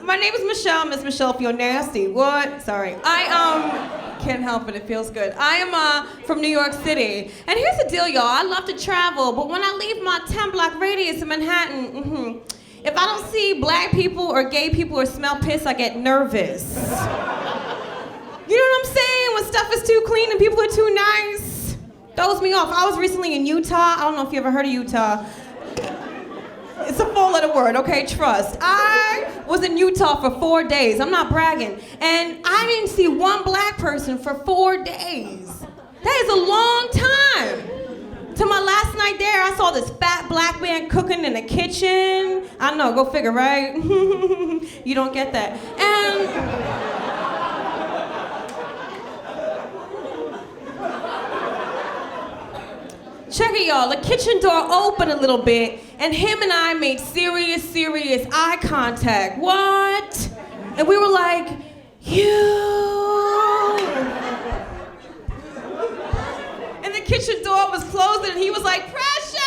My name is Michelle. Miss Michelle, if you're nasty. What? Sorry. Can't help it. It feels good. I am from New York City. And here's the deal, y'all. I love to travel, but when I leave my 10-block radius in Manhattan, if I don't see black people or gay people or smell piss, I get nervous. You know what I'm saying? When stuff is too clean and people are too nice, throws me off. I was recently in Utah. I don't know if you ever heard of Utah. It's a four-letter word, okay? Trust. I was in Utah for 4 days. I'm not bragging. And I didn't see one black person for 4 days. That is a long time. To my last night there, I saw this fat black man cooking in the kitchen. I know, go figure, right? You don't get that. And check it, y'all. The kitchen door opened a little bit, and him and I made serious eye contact. What? And we were like, you. And the kitchen door was closing, and he was like, Precious!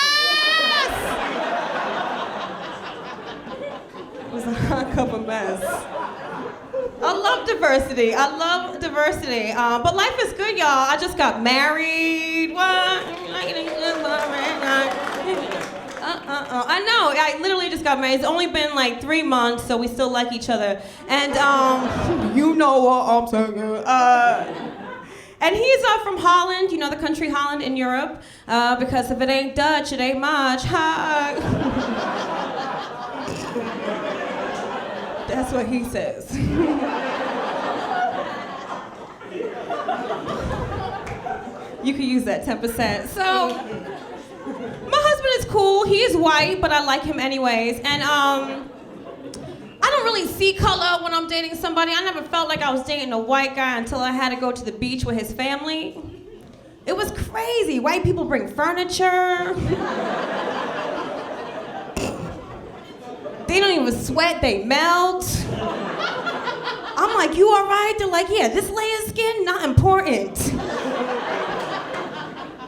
It was a hot cup of mess. I love diversity. But life is good, y'all. I just got married. What? I know. I literally just got married. It's only been like 3 months, so we still like each other. And you know what I'm saying. And he's from Holland. You know the country Holland in Europe. Because if it ain't Dutch, it ain't much. That's what he says. You could use that 10%. So, my husband is cool. He is white, but I like him anyways. And I don't really see color when I'm dating somebody. I never felt like I was dating a white guy until I had to go to the beach with his family. It was crazy. White people bring furniture. They don't even sweat, they melt. I'm like, you all right? They're like, yeah, this layer of skin, not important.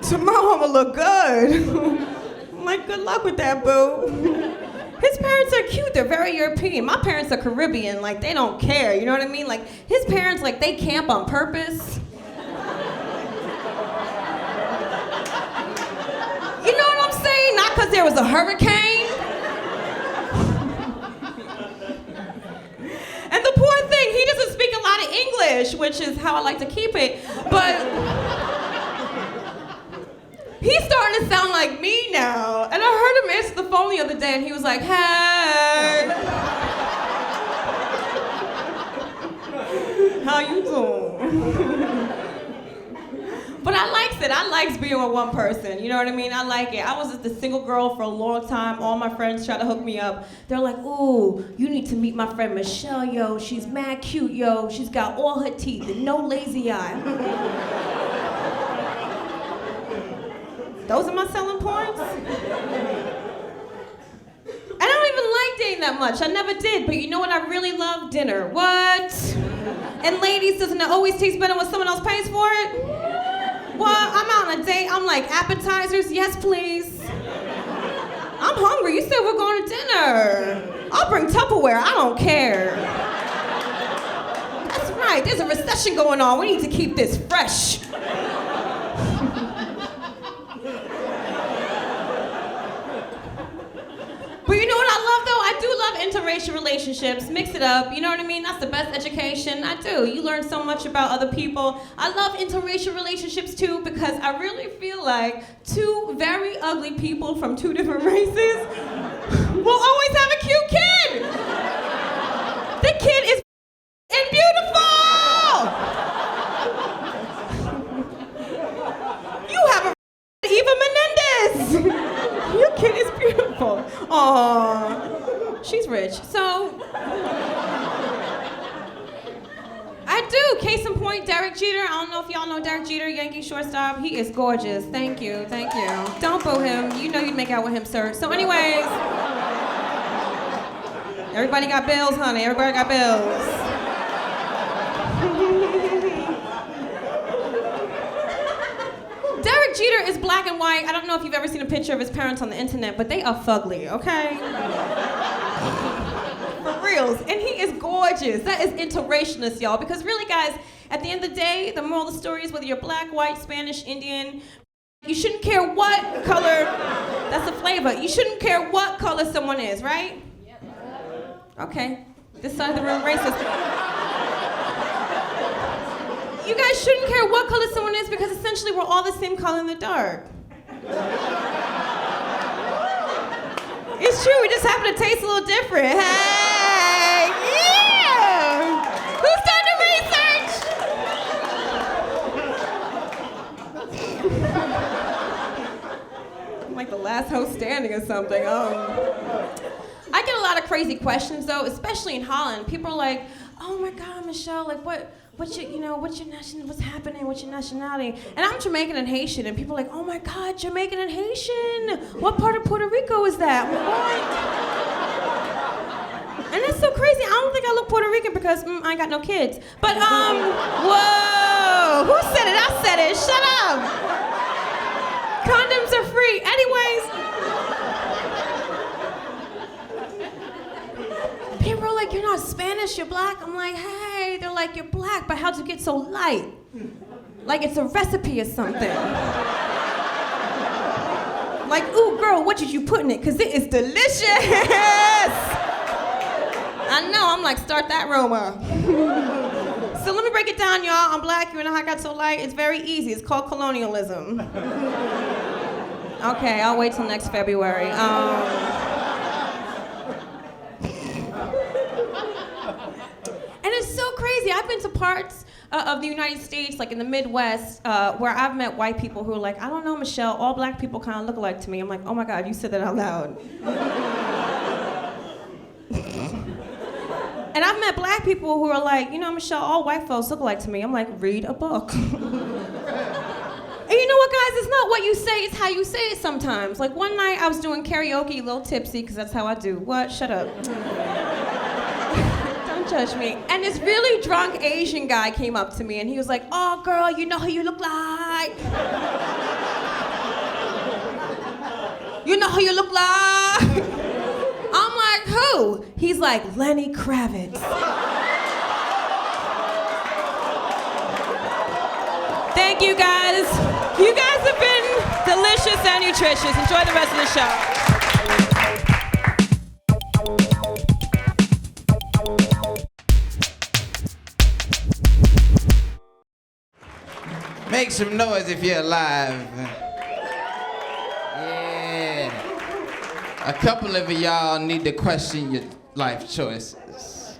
Tomorrow I'ma look good. I'm like, good luck with that, boo. His parents are cute, they're very European. My parents are Caribbean, like they don't care, you know what I mean? Like his parents, like they camp on purpose. You know what I'm saying? Not because there was a hurricane. And the poor thing, he doesn't speak a lot of English, which is how I like to keep it. But he's starting to sound like me now. And I heard him answer the phone the other day, and he was like, hey. How you doing? But I likes it. I likes being with one person. You know what I mean? I like it. I was just a single girl for a long time. All my friends try to hook me up. They're like, ooh, you need to meet my friend Michelle, yo. She's mad cute, yo. She's got all her teeth and no lazy eye. Those are my selling points? I don't even like dating that much. I never did. But you know what I really love? Dinner. What? And ladies, doesn't it always taste better when someone else pays for it? Well, I'm out on a date. I'm like, appetizers, yes, please. I'm hungry. You said we're going to dinner. I'll bring Tupperware. I don't care. That's right. There's a recession going on. We need to keep this fresh. But you know what I love, though? I do love interracial relationships. Mix it up, you know what I mean? That's the best education. I do. You learn so much about other people. I love interracial relationships, too, because I really feel like two very ugly people from two different races will always have a cute kid. The kid is and beautiful. You have a Eva Menendez. Your kid is beautiful. Aww. She's rich. So, I do. Case in point, Derek Jeter. I don't know if y'all know Derek Jeter, Yankee shortstop. He is gorgeous. Thank you. Thank you. Don't boo him. You know you'd make out with him, sir. So anyways, everybody got bills, honey. Everybody got bills. Derek Derek Jeter is black and white. I don't know if you've ever seen a picture of his parents on the internet, but they are fugly, okay? For reals. And he is gorgeous. That is interracialness, y'all. Because really, guys, at the end of the day, the moral of the story is whether you're black, white, Spanish, Indian, you shouldn't care what color, that's the flavor. You shouldn't care what color someone is, right? Okay. This side of the room, racist. You guys shouldn't care what color someone is because essentially we're all the same color in the dark. It's true, we just happen to taste a little different. Hey, yeah! Who's done the research? I'm like the last host standing or something. I get a lot of crazy questions though, especially in Holland. People are like, "Oh my God, Michelle, like what's your national, what's happening, what's your nationality?" And I'm Jamaican and Haitian, and people are like, "Oh my God, Jamaican and Haitian. What part of Puerto Rico is that?" I'm like, what? And that's so crazy. I don't think I look Puerto Rican because I ain't got no kids. But whoa, who said it? I said it. Shut up. Condoms are free. Anyways. People are like, "You're not Spanish, you're black." I'm like, "Hey," they're like, "You're black, but how'd you get so light?" Like it's a recipe or something. Like, "Ooh, girl, what did you put in it? Because it is delicious." I know, I'm like, start that rumor. So let me break it down, y'all. I'm black, you know how I got so light? It's very easy, it's called colonialism. Okay, I'll wait till next February. And it's so crazy. I've been to parts of the United States, like in the Midwest, where I've met white people who are like, "I don't know, Michelle, all black people kind of look alike to me." I'm like, "Oh my God, you said that out loud." And I've met black people who are like, "You know, Michelle, all white folks look alike to me." I'm like, "Read a book." And you know what, guys? It's not what you say, it's how you say it sometimes. Like one night I was doing karaoke, a little tipsy, because that's how I do. What? Shut up. Don't judge me. And this really drunk Asian guy came up to me and he was like, "Oh, girl, you know who you look like? You know who you look like?" I'm like, "Who?" He's like, "Lenny Kravitz." Thank you, guys. You guys have been delicious and nutritious. Enjoy the rest of the show. Make some noise if you're alive. Yeah. A couple of y'all need to question your life choices.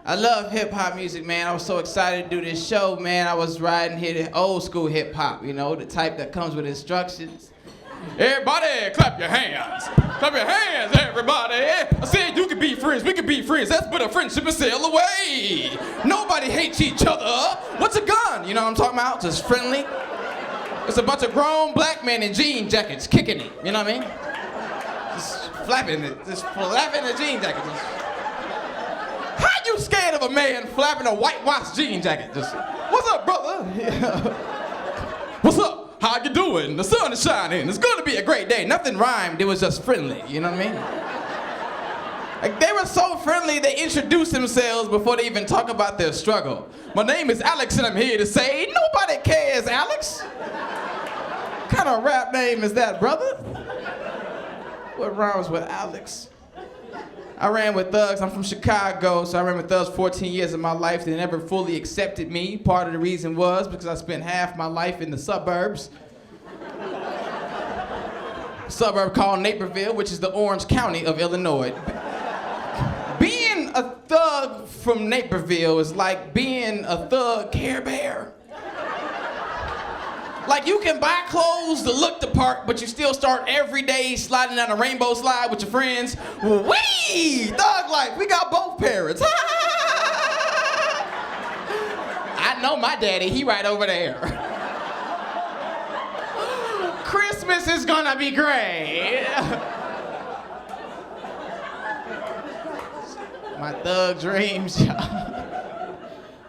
I love hip-hop music, man. I was so excited to do this show, man. I was riding here to old school hip-hop, you know, the type that comes with instructions. Everybody, clap your hands. Clap your hands, everybody. I said you could be friends, we could be friends. Let's put a friendship and sail away. Nobody hates each other. What's a gun? You know what I'm talking about? Just friendly. It's a bunch of grown black men in jean jackets kicking it. You know what I mean? Just flapping it. Just flapping the jean jacket. How you scared of a man flapping a whitewashed jean jacket? Just, "What's up, brother?" "What's up? How you doing? The sun is shining. It's going to be a great day." Nothing rhymed. It was just friendly. You know what I mean? Like they were so friendly, they introduced themselves before they even talk about their struggle. "My name is Alex and I'm here to say, nobody cares, Alex." What kind of rap name is that, brother? What rhymes with Alex? I ran with thugs. I'm from Chicago, so I ran with thugs 14 years of my life. They never fully accepted me. Part of the reason was because I spent half my life in the suburbs. A suburb called Naperville, which is the Orange County of Illinois. Being a thug from Naperville is like being a thug Care Bear. Like you can buy clothes to look the part, but you still start every day sliding down a rainbow slide with your friends. Whee! Thug life, we got both parents. I know my daddy, he right over there. Christmas is gonna be great. My thug dreams, y'all.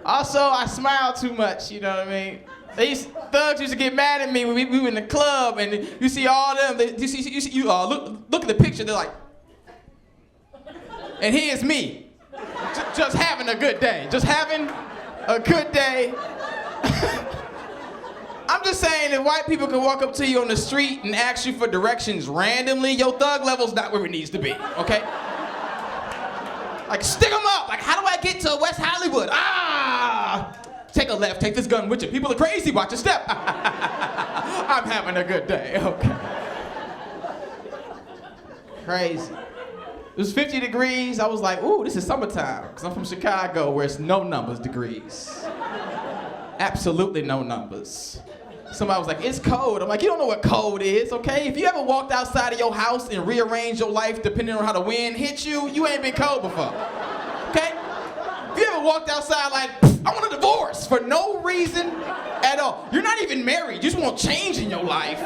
Also, I smile too much, you know what I mean? Thugs used to get mad at me when we were in the club, and you see all them. Look at the picture. They're like, and here's me, just having a good day, just having a good day. I'm just saying, if white people can walk up to you on the street and ask you for directions randomly, your thug level's not where it needs to be, okay? Like, stick them up. Like, how do I get to West Hollywood? Take a left, take this gun with you. People are crazy, watch your step. I'm having a good day, okay. Crazy. It was 50 degrees. I was like, ooh, this is summertime. Because I'm from Chicago, where it's no numbers degrees. Absolutely no numbers. Somebody was like, it's cold. I'm like, you don't know what cold is, okay? If you ever walked outside of your house and rearranged your life depending on how the wind hits you, you ain't been cold before, okay? If you ever walked outside like, I want a divorce for no reason at all. You're not even married. You just want change in your life.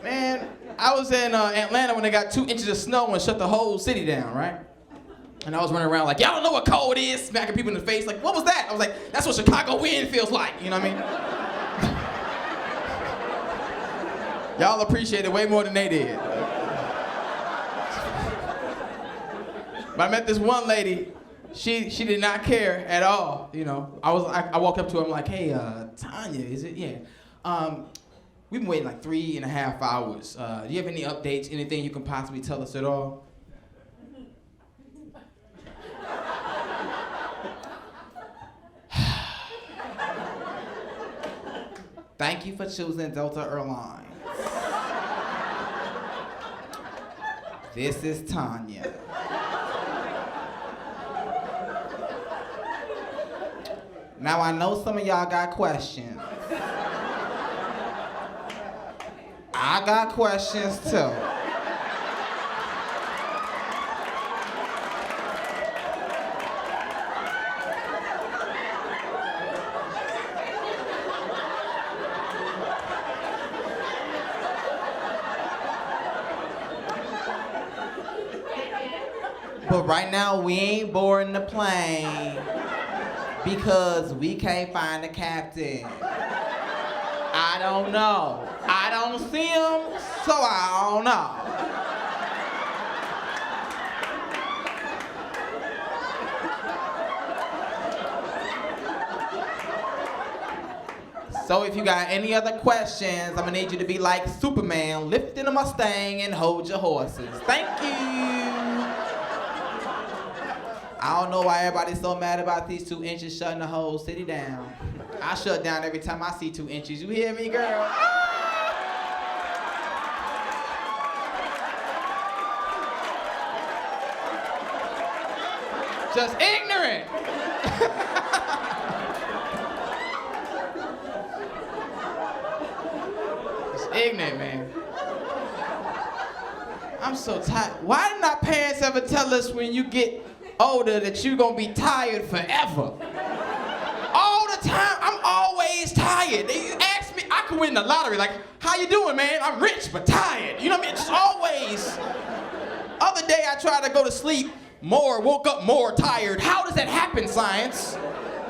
Man, I was in Atlanta when they got 2 inches of snow and shut the whole city down, right? And I was running around like, y'all don't know what cold is, smacking people in the face. Like, what was that? I was like, that's what Chicago wind feels like, you know what I mean? Y'all appreciate it way more than they did. But I met this one lady, she did not care at all, you know. I walked up to her, I'm like, hey, Tanya, is it? Yeah. We've been waiting like 3.5 hours. Do you have any updates, anything you can possibly tell us at all? Thank you for choosing Delta Airlines. This is Tanya. Now I know some of y'all got questions. I got questions too. But right now we ain't boarding the plane because we can't find the captain. I don't know. I don't see him, so I don't know. So if you got any other questions, I'm gonna need you to be like Superman, lifting a Mustang and hold your horses. Thank you. I don't know why everybody's so mad about these 2 inches shutting the whole city down. I shut down every time I see 2 inches. You hear me, girl? Just ignorant. Just ignorant, man. I'm so tired. Why didn't our parents ever tell us when you get older that you're gonna be tired forever? All the time, I'm always tired. They ask me, I could win the lottery, like, how you doing, man? I'm rich, but tired. You know what I mean? It's always. Other day, I tried to go to sleep more, woke up more tired. How does that happen, science?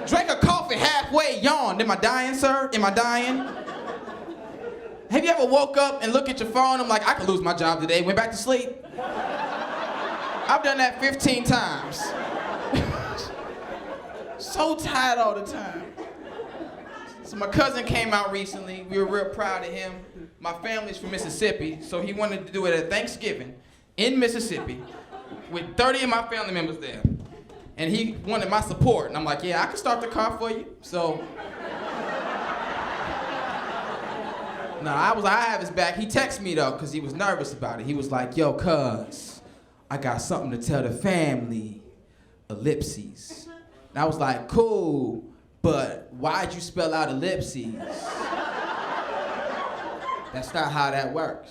Drank a coffee halfway, yawned. Am I dying, sir? Am I dying? Have you ever woke up and look at your phone? I'm like, I could lose my job today. Went back to sleep. I've done that 15 times. So tired all the time. So my cousin came out recently. We were real proud of him. My family's from Mississippi, so he wanted to do it at Thanksgiving in Mississippi with 30 of my family members there. And he wanted my support. And I'm like, yeah, I can start the car for you. So, no, I have his back. He texted me though, because he was nervous about it. He was like, yo, cuz, I got something to tell the family. Ellipses. And I was like, cool, but why'd you spell out ellipses? That's not how that works. ...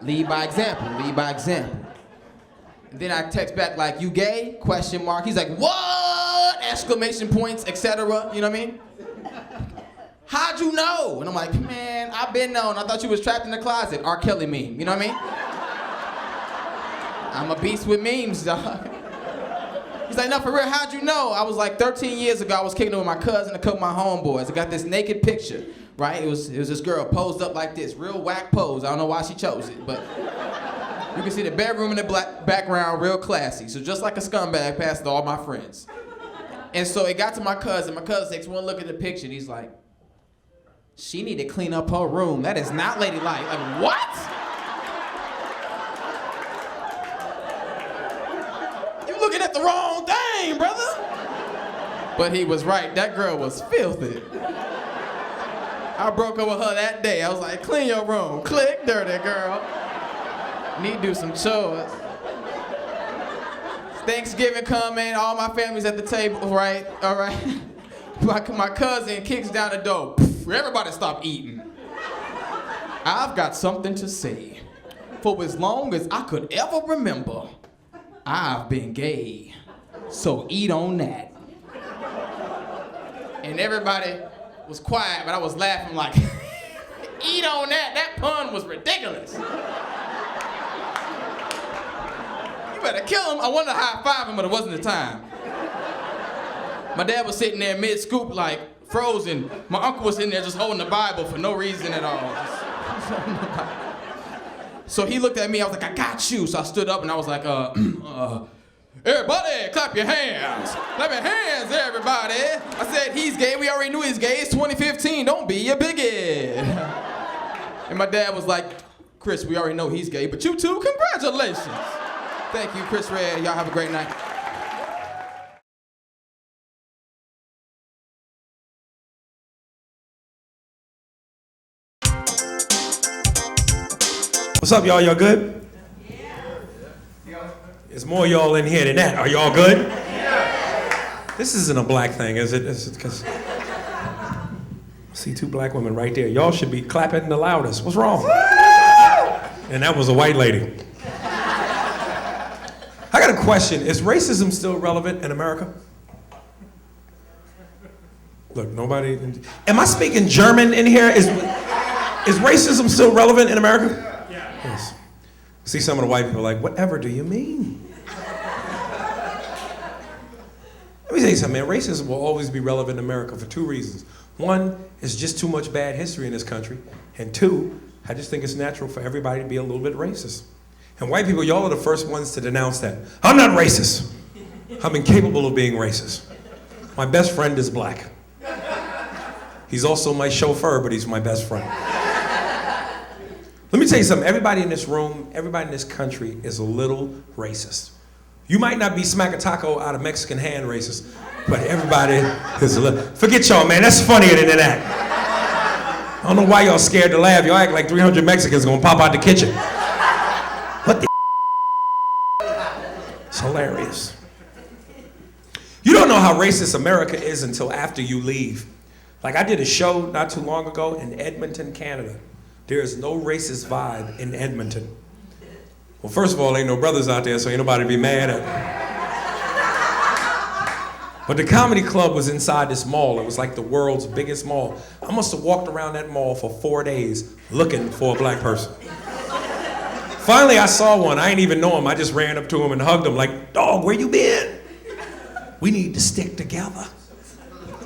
Lead by example, lead by example. And then I text back like, you gay? Question mark. He's like, what? Exclamation points, etc. You know what I mean? How'd you know? And I'm like, man, I've been known. I thought you was trapped in the closet. R. Kelly meme, you know what I mean? I'm a beast with memes, dog. He's like, no, for real, how'd you know? I was like 13 years ago, I was kicking it with my cousin and a couple of my homeboys. I got this naked picture, right? It was this girl posed up like this, real whack pose. I don't know why she chose it, but you can see the bedroom in the background, real classy. So just like a scumbag passed to all my friends. And so it got to my cousin. My cousin takes one look at the picture and he's like, she need to clean up her room. That is not ladylike. Like, what? Looking at the wrong thing, brother. But he was right. That girl was filthy. I broke up with her that day. I was like, clean your room. Click, dirty girl. Need to do some chores. Thanksgiving coming, all my family's at the table, right? All right. My cousin kicks down the door. Everybody stop eating. I've got something to say. For as long as I could ever remember, I've been gay, so eat on that. And everybody was quiet, but I was laughing like, eat on that. That pun was ridiculous. You better kill him. I wanted to high-five him, but it wasn't the time. My dad was sitting there mid-scoop like frozen. My uncle was in there just holding the Bible for no reason at all. So he looked at me, I was like, I got you. So I stood up and I was like, everybody, clap your hands. Clap your hands, everybody. I said, he's gay, we already knew he's gay. It's 2015, don't be a bigot. And my dad was like, Chris, we already know he's gay, but you too, congratulations. Thank you, Chris Red, y'all have a great night. What's up, y'all? Y'all good? Yeah. There's more y'all in here than that. Are y'all good? Yeah. This isn't a black thing, is it? Because I see two black women right there. Y'all should be clapping the loudest. What's wrong? And that was a white lady. I got a question. Is racism still relevant in America? Look, nobody. Am I speaking German in here? Is racism still relevant in America? Yes. See some of the white people like, whatever do you mean? Let me tell you something, man. Racism will always be relevant in America for two reasons. One, it's just too much bad history in this country. And two, I just think it's natural for everybody to be a little bit racist. And white people, y'all are the first ones to denounce that. I'm not racist. I'm incapable of being racist. My best friend is black. He's also my chauffeur, but he's my best friend. Let me tell you something, everybody in this room, everybody in this country is a little racist. You might not be smack a taco out of Mexican hand racist, but everybody is a little, forget y'all, man, that's funnier than that. I don't know why y'all scared to laugh. Y'all act like 300 Mexicans gonna pop out the kitchen. What the It's hilarious. You don't know how racist America is until after you leave. Like I did a show not too long ago in Edmonton, Canada. There is no racist vibe in Edmonton. Well, first of all, ain't no brothers out there, so ain't nobody be mad at me. But the comedy club was inside this mall. It was like the world's biggest mall. I must have walked around that mall for 4 days looking for a black person. Finally, I saw one. I ain't even know him. I just ran up to him and hugged him like, dog, where you been? We need to stick together.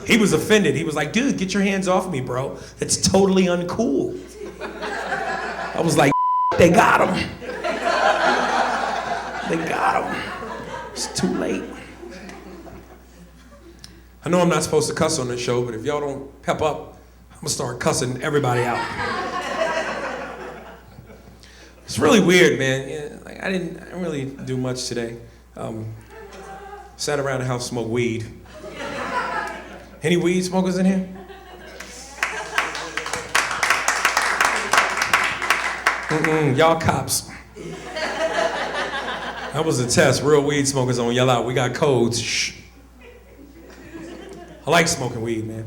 He was offended. He was like, dude, get your hands off me, bro. That's totally uncool. I was like, they got him. They got him. It's too late. I know I'm not supposed to cuss on this show, but if y'all don't pep up, I'm gonna start cussing everybody out. It's really weird, man. Yeah, like I didn't really do much today. Sat around the house, smoked weed. Any weed smokers in here? Y'all cops. That was a test. Real weed smokers don't yell out. We got codes. Shh. I like smoking weed, man.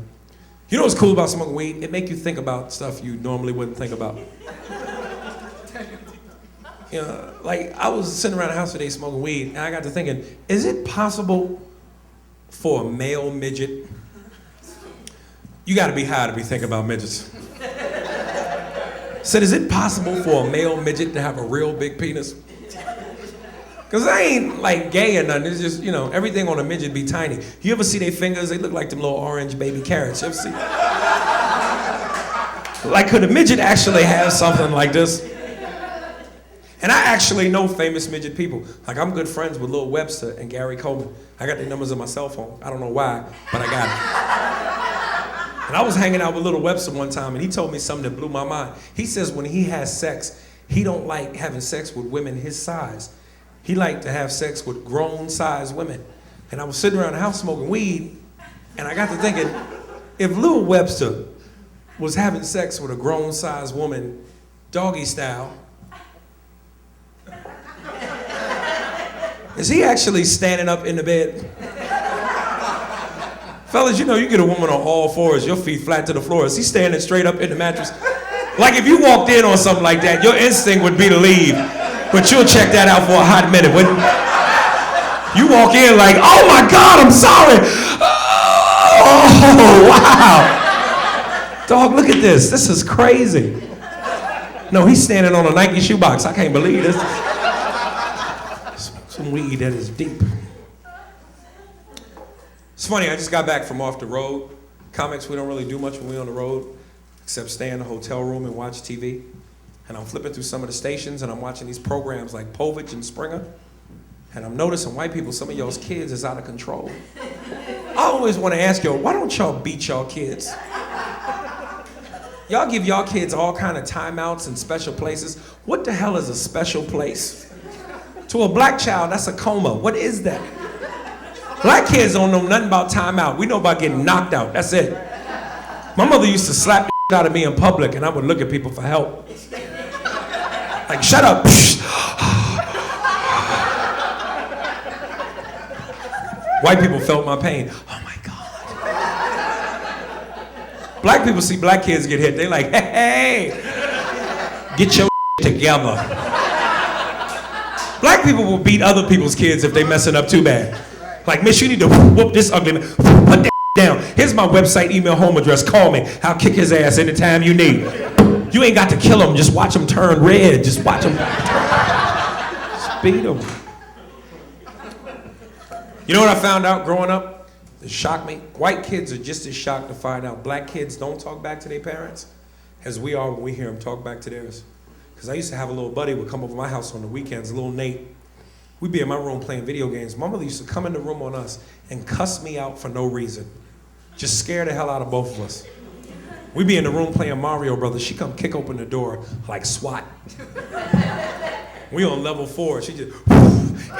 You know what's cool about smoking weed? It make you think about stuff you normally wouldn't think about. You know, like I was sitting around the house today smoking weed, and I got to thinking, is it possible for a male midget? You got to be high to be thinking about midgets. Said, is it possible for a male midget to have a real big penis? Because Cause I ain't like gay or nothing. It's just, you know, everything on a midget be tiny. You ever see their fingers? They look like them little orange baby carrots. You ever see? Like, could a midget actually have something like this? And I actually know famous midget people. Like, I'm good friends with Lil Webster and Gary Coleman. I got their numbers on my cell phone. I don't know why, but I got it. And I was hanging out with Lil Webster one time, and he told me something that blew my mind. He says when he has sex, he don't like having sex with women his size. He liked to have sex with grown-sized women. And I was sitting around the house smoking weed, and I got to thinking, if Lil Webster was having sex with a grown-sized woman, doggy style, is he actually standing up in the bed? Fellas, you know you get a woman on all fours, your feet flat to the floor. Is he standing straight up in the mattress? Like if you walked in on something like that, your instinct would be to leave. But you'll check that out for a hot minute, wouldn't you? You walk in like, oh my God, I'm sorry. Oh, wow. Dog, look at this. This is crazy. No, he's standing on a Nike shoebox. I can't believe this. Some weed that is deep. It's funny, I just got back from off the road. Comics, we don't really do much when we're on the road, except stay in a hotel room and watch TV. And I'm flipping through some of the stations and I'm watching these programs like Povich and Springer. And I'm noticing white people, some of y'all's kids is out of control. I always want to ask y'all, why don't y'all beat y'all kids? Y'all give y'all kids all kind of timeouts and special places. What the hell is a special place? To a black child, that's a coma. What is that? Black kids don't know nothing about timeout. We know about getting knocked out. That's it. My mother used to slap the out of me in public and I would look at people for help. Like, shut up. White people felt my pain. Oh my God. Black people see black kids get hit. They like, hey, get your together. Black people will beat other people's kids if they messing up too bad. Like, miss, you need to whoop this ugly man. Put that down. Here's my website, email, home address. Call me. I'll kick his ass anytime you need. You ain't got to kill him. Just watch him turn red. Just watch him turn. Just beat him. You know what I found out growing up? It shocked me. White kids are just as shocked to find out black kids don't talk back to their parents as we are when we hear them talk back to theirs. Because I used to have a little buddy who would come over to my house on the weekends, little Nate. We'd be in my room playing video games. My mother used to come in the room on us and cuss me out for no reason. Just scare the hell out of both of us. We'd be in the room playing Mario Brothers. She come kick open the door like SWAT. We on level 4. She just,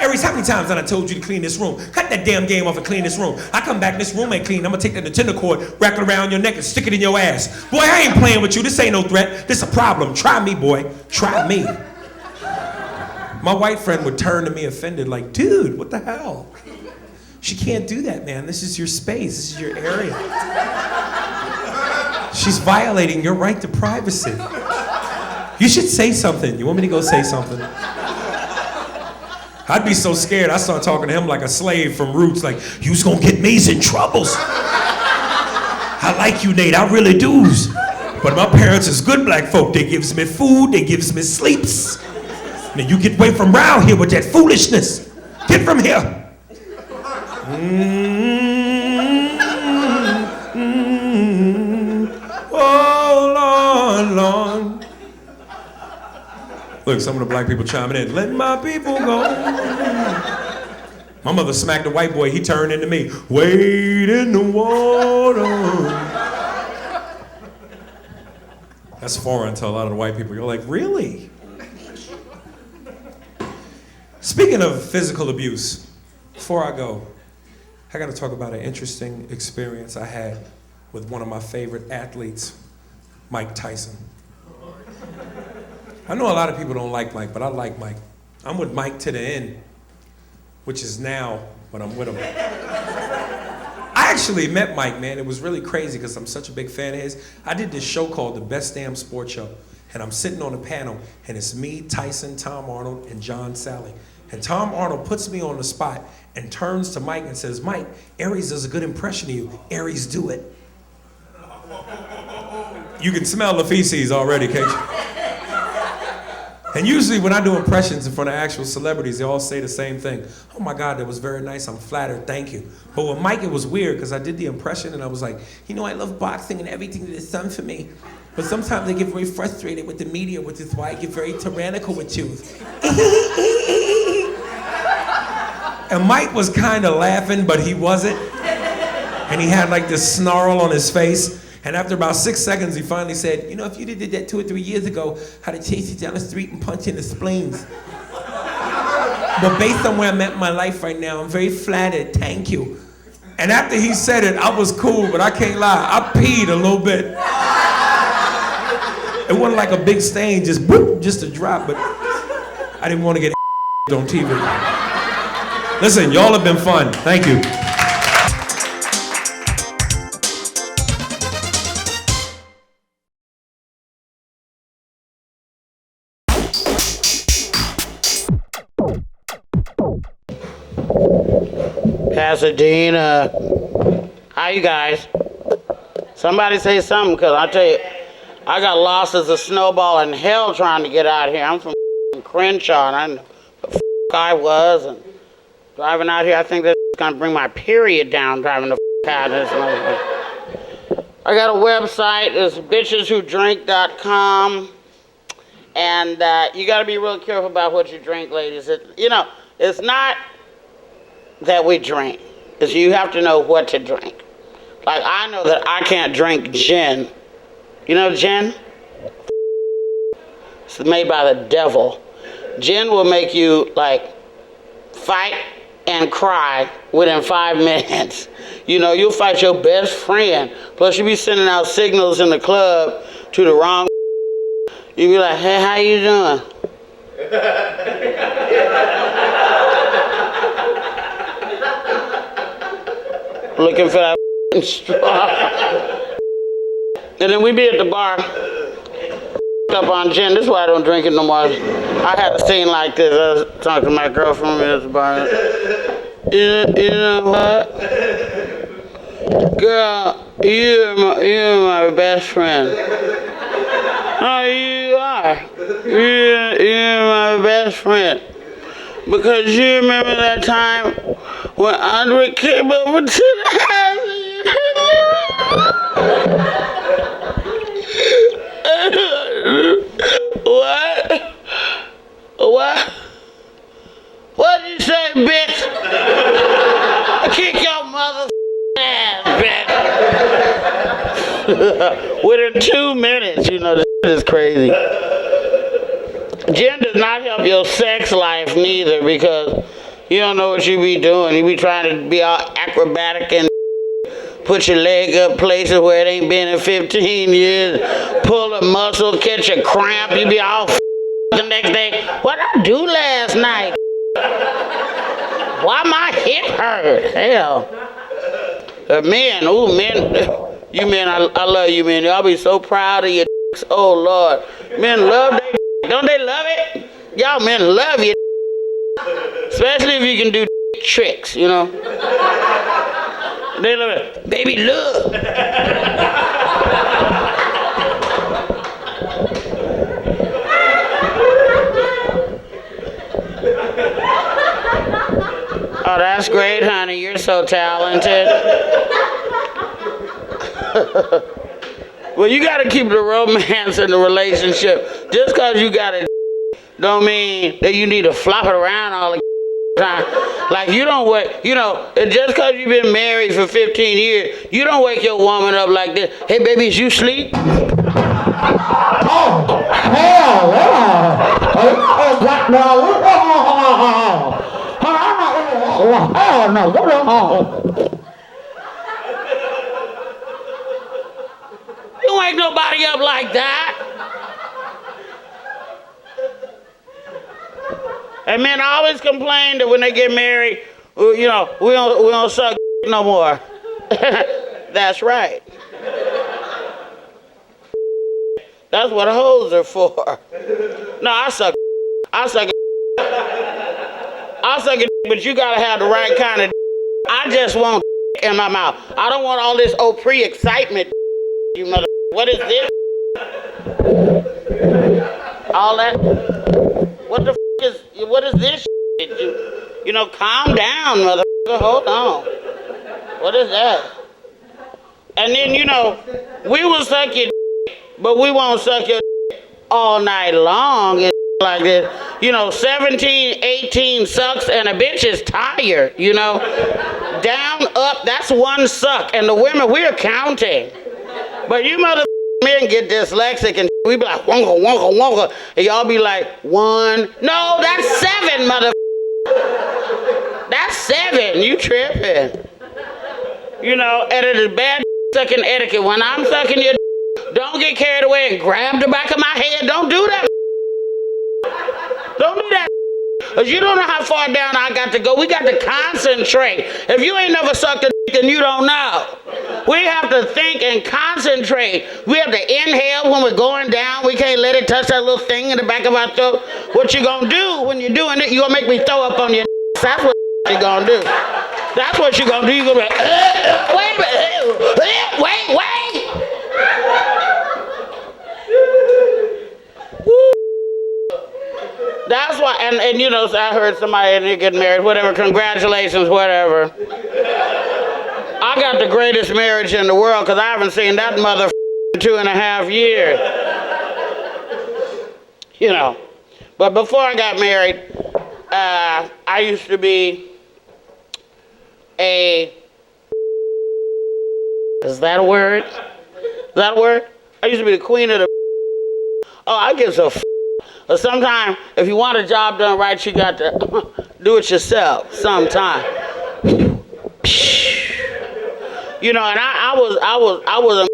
Aries, how many times have I told you to clean this room? Cut that damn game off and clean this room. I come back, this room ain't clean. I'm gonna take the Nintendo cord, wrap it around your neck and stick it in your ass. Boy, I ain't playing with you. This ain't no threat. This a problem. Try me, boy. Try me. My white friend would turn to me offended like, dude, what the hell? She can't do that, man. This is your space. This is your area. She's violating your right to privacy. You should say something. You want me to go say something? I'd be so scared. I start talking to him like a slave from Roots, like, you's gonna get me in troubles. I like you, Nate. I really do. But my parents is good black folk. They gives me food. They gives me sleeps. Now you get away from round here with that foolishness. Get from here. Oh, Lord, Lord. Look, some of the black people chiming in. Let my people go. My mother smacked the white boy. He turned into me. Wade in the water. That's foreign to a lot of the white people. You're like, really? Speaking of physical abuse, before I go, I got to talk about an interesting experience I had with one of my favorite athletes, Mike Tyson. I know a lot of people don't like Mike, but I like Mike. I'm with Mike to the end, which is now when I'm with him. I actually met Mike, man. It was really crazy because I'm such a big fan of his. I did this show called The Best Damn Sports Show, and I'm sitting on a panel, and it's me, Tyson, Tom Arnold, and John Sally. And Tom Arnold puts me on the spot and turns to Mike and says, Mike, Aries does a good impression of you. Aries, do it. You can smell the feces already, can't you? And usually when I do impressions in front of actual celebrities, they all say the same thing. Oh my God, that was very nice, I'm flattered, thank you. But with Mike, it was weird because I did the impression and I was like, you know, I love boxing and everything that it's done for me. But sometimes I get very frustrated with the media, which is why I get very tyrannical with you. And Mike was kind of laughing, but he wasn't. And he had like this snarl on his face. And after about 6 seconds, he finally said, you know, if you did that 2 or 3 years ago, I'd have chased you down the street and punched you in the spleens. But based on where I'm at in my life right now, I'm very flattered, thank you. And after he said it, I was cool, but I can't lie, I peed a little bit. It wasn't like a big stain, just whoop, just a drop, but I didn't want to get on TV. Listen, y'all have been fun, thank you. Pasadena. How you guys? Somebody say something, because I tell you, I got lost as a snowball in hell trying to get out here. I'm from Crenshaw, and I know the I was, and driving out here, I think that's gonna bring my period down, driving the out of this motherfucker. I got a website, it's bitcheswhodrink.com, and you gotta be real careful about what you drink, ladies. It's not that we drink, is you have to know what to drink. Like, I know that I can't drink gin. You know gin? It's made by the devil. Gin will make you, like, fight and cry within 5 minutes. You know, you'll fight your best friend. Plus, you'll be sending out signals in the club to the wrong. You'll be like, hey, how you doing? Looking for that straw. And then we be at the bar, up on gin. This is why I don't drink it no more. I had a scene like this. I was talking to my girlfriend at the bar. You know what? Girl, you're my best friend. Oh, you are. You're my best friend. Because you remember that time when Andre came over to the house. What? What did you say, bitch? Kick your mother ass, bitch. Within 2 minutes, you know, this is crazy. Gin does not help your sex life neither, because you don't know what you be doing. You be trying to be all acrobatic and put your leg up places where it ain't been in 15 years, pull a muscle, catch a cramp, you be all the next day. What I do last night? Why my hip hurt? Hell. Men, you men, I love you men. Y'all be so proud of your dicks. Oh Lord. Men love their dick. Don't they love it? Y'all men love your dick. Especially if you can do tricks, you know. They love it. Baby, look. Oh, that's great, honey. You're so talented. Well, you got to keep the romance in the relationship. Just because you got it don't mean that you need to flop it around all the time. Like, you don't wake, you know, just because you've been married for 15 years, you don't wake your woman up like this. Hey, baby, is you sleep? Oh, hell, what no? Hell no, go home. You don't wake nobody up like that. And men always complain that when they get married, you know, we don't suck no more. That's right. That's what hoes are for. No, I suck it, but you gotta have the right kind of. I just want in my mouth. I don't want all this pre-excitement. You mother. What is this? all that. What is this shit? You know, calm down, motherfucker. Hold on. What is that? And then, you know, we will suck your but we won't suck your all night long and like this. You know, 17, 18 sucks and a bitch is tired, you know. Down, up, that's one suck. And the women, we're counting. But you men get dyslexic and we be like, wonka, wonka, wonka. And y'all be like, 1. No, that's 7, That's 7. You tripping. You know, and it is bad sucking etiquette. When I'm sucking your don't get carried away and grab the back of my head. Don't do that. Don't do that. Because you don't know how far down I got to go. We got to concentrate. If you ain't never sucked a dick, then you don't know. We have to think and concentrate. We have to inhale when we're going down. We can't let it touch that little thing in the back of our throat. What you gonna do when you're doing it, you're gonna make me throw up on your That's what you're gonna do. That's what you're gonna do. You're gonna be like, wait a minute, wait. That's why, and you know, so I heard somebody get married, whatever, congratulations, whatever. I got the greatest marriage in the world because I haven't seen that mother in 2.5 years. You know, but before I got married, I used to be is that a word? Is that a word? I used to be the queen of the I guess but sometimes, if you want a job done right, you got to do it yourself sometime. You know, and I was a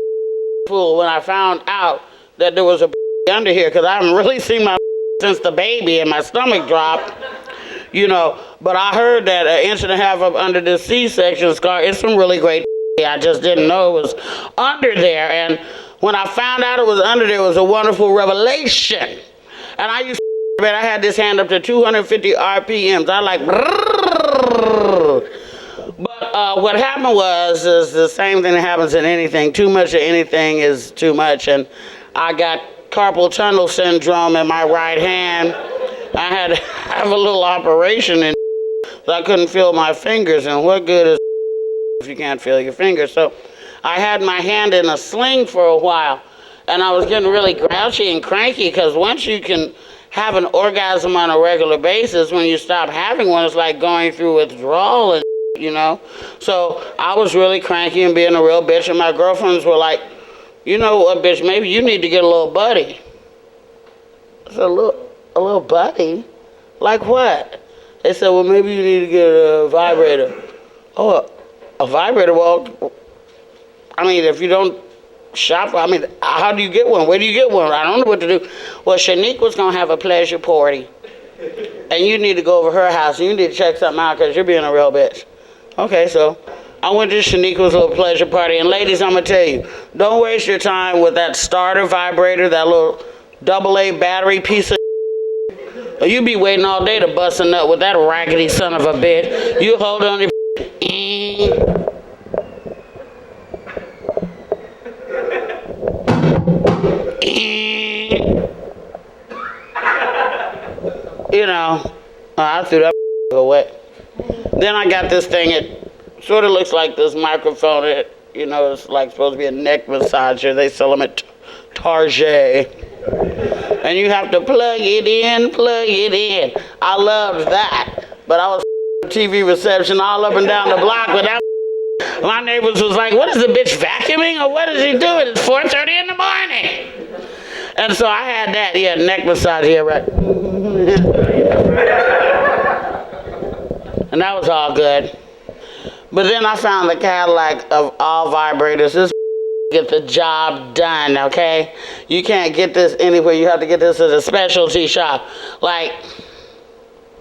fool when I found out that there was a under here, because I haven't really seen my since the baby and my stomach dropped. You know, but I heard that 1.5 inches up under the C-section scar is some really great. I just didn't know it was under there, and when I found out it was under there, it was a wonderful revelation. And I used to bet I had this hand up to 250 RPMs. I like, brrr. But what happened is the same thing that happens in anything. Too much of anything is too much. And I got carpal tunnel syndrome in my right hand. I had to have a little operation and so I couldn't feel my fingers. And what good is if you can't feel your fingers? So I had my hand in a sling for a while. And I was getting really grouchy and cranky because once you can have an orgasm on a regular basis, when you stop having one, it's like going through withdrawal and you know. So I was really cranky and being a real bitch, and my girlfriends were like, you know what, bitch, maybe you need to get a little buddy. I said, a little buddy? Like what? They said, well, maybe you need to get a vibrator. Oh, a vibrator? Well, I mean, if you don't shop, I mean, how do you get one? Where do you get one? I don't know what to do. Well, Shanique was going to have a pleasure party. And you need to go over her house and you need to check something out because you're being a real bitch. Okay, so I went to Shanique's little pleasure party. And ladies, I'm going to tell you, don't waste your time with that starter vibrator, that little AA battery piece of or you be waiting all day to bust a nut with that raggedy son of a bitch. You hold on to you know, I threw that away. Then I got this thing, it sort of looks like this microphone. It, you know, it's like supposed to be a neck massager. They sell them at Target. And you have to plug it in. I loved that. But I was TV reception all up and down the block with that. My neighbors was like, what is the bitch vacuuming or what is she doing? It's 4:30 in the morning. And so I had that, neck massage here, right? And that was all good. But then I found the Cadillac of all vibrators. This get the job done, okay? You can't get this anywhere. You have to get this at a specialty shop, like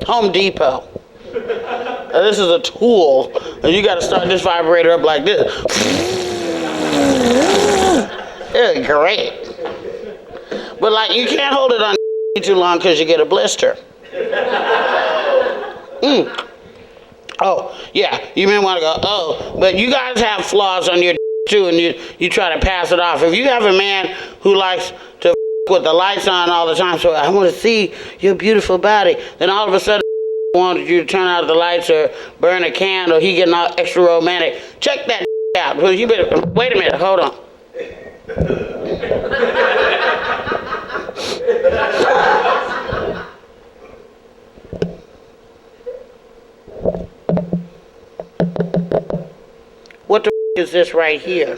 Home Depot. This is a tool. And you got to start this vibrator up like this. It's great. But like you can't hold it on too long because you get a blister. Oh, yeah, you may want to go, but you guys have flaws on your too, and you try to pass it off. If you have a man who likes to with the lights on all the time, so I want to see your beautiful body. Then all of a sudden, wanted you to turn out the lights or burn a candle. He getting all extra romantic. Check that out. Well, you better wait a minute. Hold on. What the is this right here?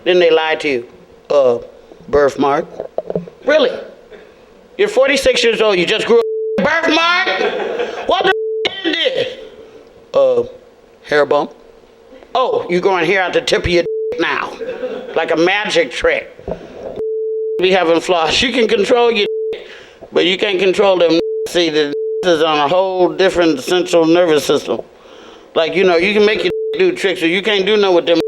Didn't they lie to you? Birthmark. Really? You're 46 years old. You just grew up. Birthmark? What the is this? Hair bump. Oh, you growing hair out the tip of your now, like a magic trick. Be having flaws. You can control your, but you can't control them. See, the is on a whole different central nervous system. Like, you know, you can make your do tricks, or you can't do nothing with them.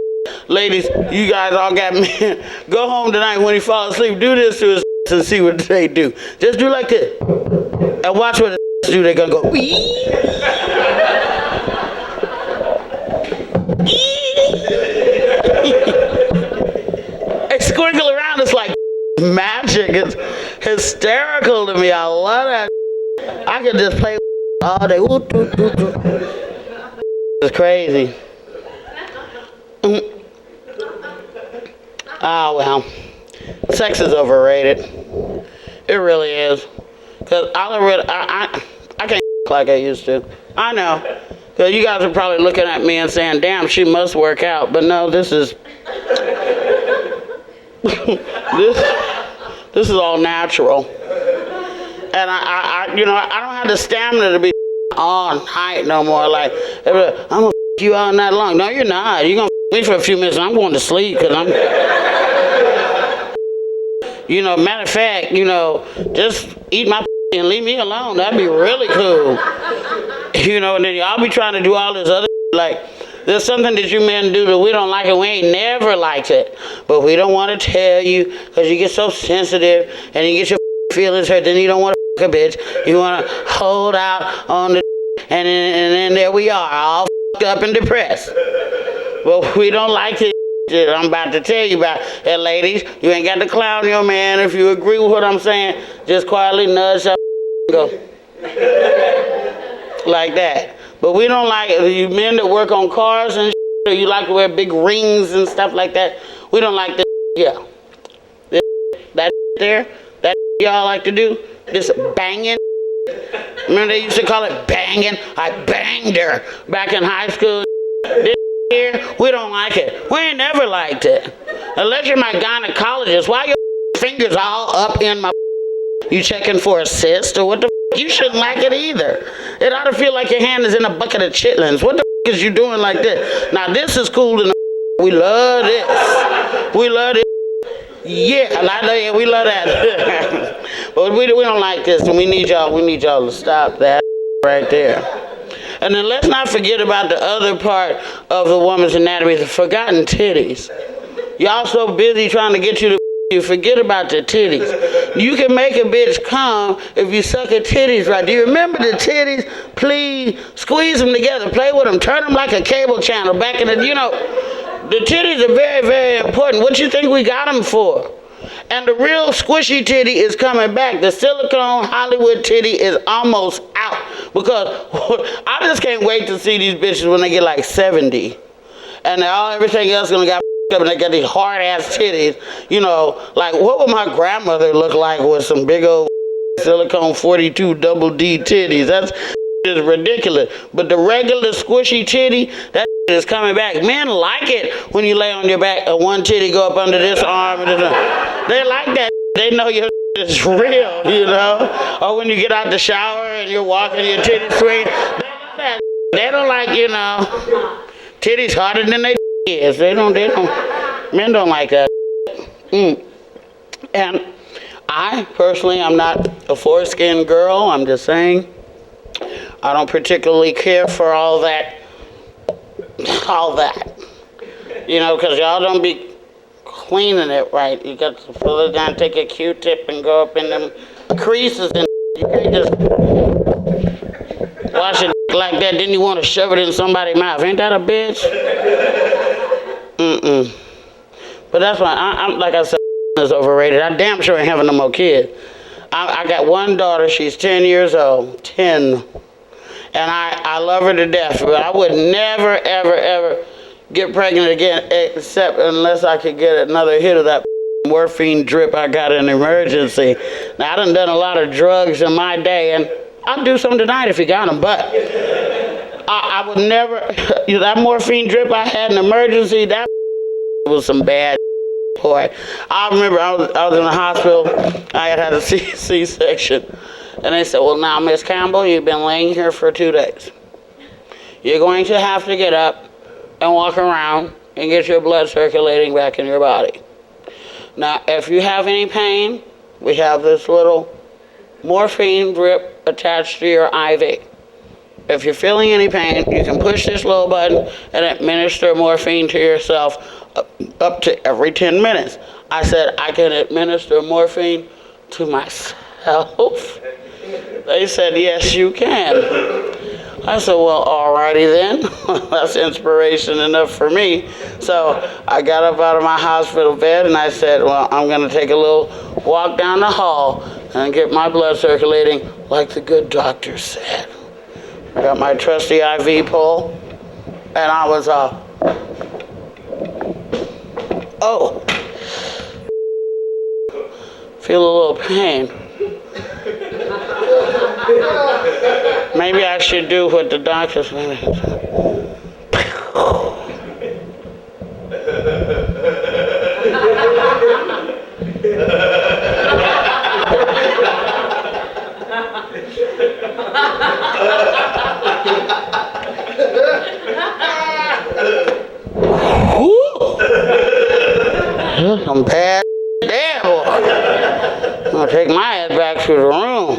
Ladies, you guys all got men. Go home tonight when you fall asleep. Do this to his and see what they do. Just do like this. And watch what the do. They're gonna go, wee. They squinkle around. It's like magic. It's hysterical to me. I love that. I could just play all day. It's crazy. Oh, well. Sex is overrated. It really is. Because I can't like I used to. I know. Because you guys are probably looking at me and saying, damn, she must work out. But no, this is... this is all natural. And I don't have the stamina to be all night no more. Like, I'm going to you all night long. No, you're not. You're going to me for a few minutes and I'm going to sleep because I'm... You know, matter of fact, you know, just eat my and leave me alone. That'd be really cool. You know, and then y'all be trying to do all this other like, there's something that you men do that we don't like and we ain't never liked it. But we don't want to tell you because you get so sensitive and you get your feelings hurt. Then you don't want to fuck a bitch. You want to hold out on the and then there we are, all up and depressed. But we don't like it. I'm about to tell you about. Hey, ladies, you ain't got to clown your man. If you agree with what I'm saying, just quietly nudge up and go. Like that. But we don't like you men that work on cars and or you like to wear big rings and stuff like that. We don't like this. Yeah. That there, that y'all like to do, this banging. Remember they used to call it banging? I banged her back in high school. This here, we don't like it. We ain't never liked it. Unless you're my gynecologist. Why your fingers all up in my... You checking for a cyst or what the... You shouldn't like it either. It ought to feel like your hand is in a bucket of chitlins. What the is you doing like this? Now this is cool to know. We love this. We love it. Yeah, we love that. But we don't like this, and we need y'all to stop that right there. And then let's not forget about the other part of the woman's anatomy, the forgotten titties. Y'all so busy trying to get you to you forget about the titties. You can make a bitch come if you suck her titties right. Do you remember the titties? Please squeeze them together, play with them, turn them like a cable channel back in the, you know, the titties are very, very important. What you think we got them for? And the real squishy titty is coming back. The silicone Hollywood titty is almost out because I just can't wait to see these bitches when they get like 70. And everything else gonna get up and they got these hard ass titties. You know, like what would my grandmother look like with some big old silicone 42 double D titties? That's is ridiculous. But the regular squishy titty, that is coming back. Men like it when you lay on your back and one titty go up under this arm. And they like that. They know your is real, you know? Or when you get out the shower and you're walking your titty swing. They don't like, you know, titties harder than they is. They don't, men don't like that. And I, personally, I'm not a foreskin girl. I'm just saying. I don't particularly care for all that. You know, because y'all don't be cleaning it right. You got to pull it down, take a Q-tip and go up in them creases and you can't just wash it like that. Then you want to shove it in somebody's mouth. Ain't that a bitch? But that's why I'm like I said, is overrated. I damn sure ain't having no more kids. I got one daughter, she's 10 years old, 10. And I love her to death, but I would never, ever, ever get pregnant again, except unless I could get another hit of that morphine drip I got in emergency. Now, I done a lot of drugs in my day, and I'll do some tonight if you got them, but I would never, that morphine drip I had in emergency, that was some bad boy. I remember I was in the hospital, I had a C-section, and they said, well, now, Miss Campbell, you've been laying here for 2 days. You're going to have to get up and walk around and get your blood circulating back in your body. Now, if you have any pain, we have this little morphine drip attached to your IV. If you're feeling any pain, you can push this little button and administer morphine to yourself up to every 10 minutes. I said, I can administer morphine to myself? They said, yes, you can. I said, well, alrighty then. That's inspiration enough for me. So I got up out of my hospital bed and I said, well, I'm going to take a little walk down the hall and get my blood circulating like the good doctor said. I got my trusty IV pole and I was, feel a little pain. Maybe I should do what the doctor said. Some bad damn boy. I'm gonna take my ass back to the room.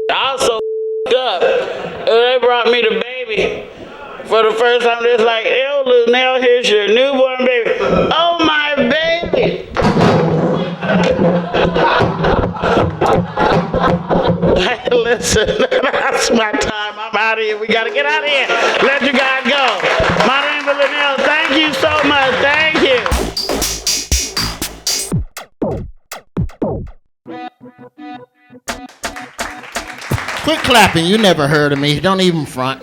I was so up. And they brought me the baby for the first time. It's like, ew, Luenell, here's your newborn baby. Oh, my baby. Hey, listen, that's my time. I'm out of here. We got to get out of here. Let you guys go. My name is Luenell. Thank you so much. Thank you. Quit clapping. You never heard of me. Don't even front.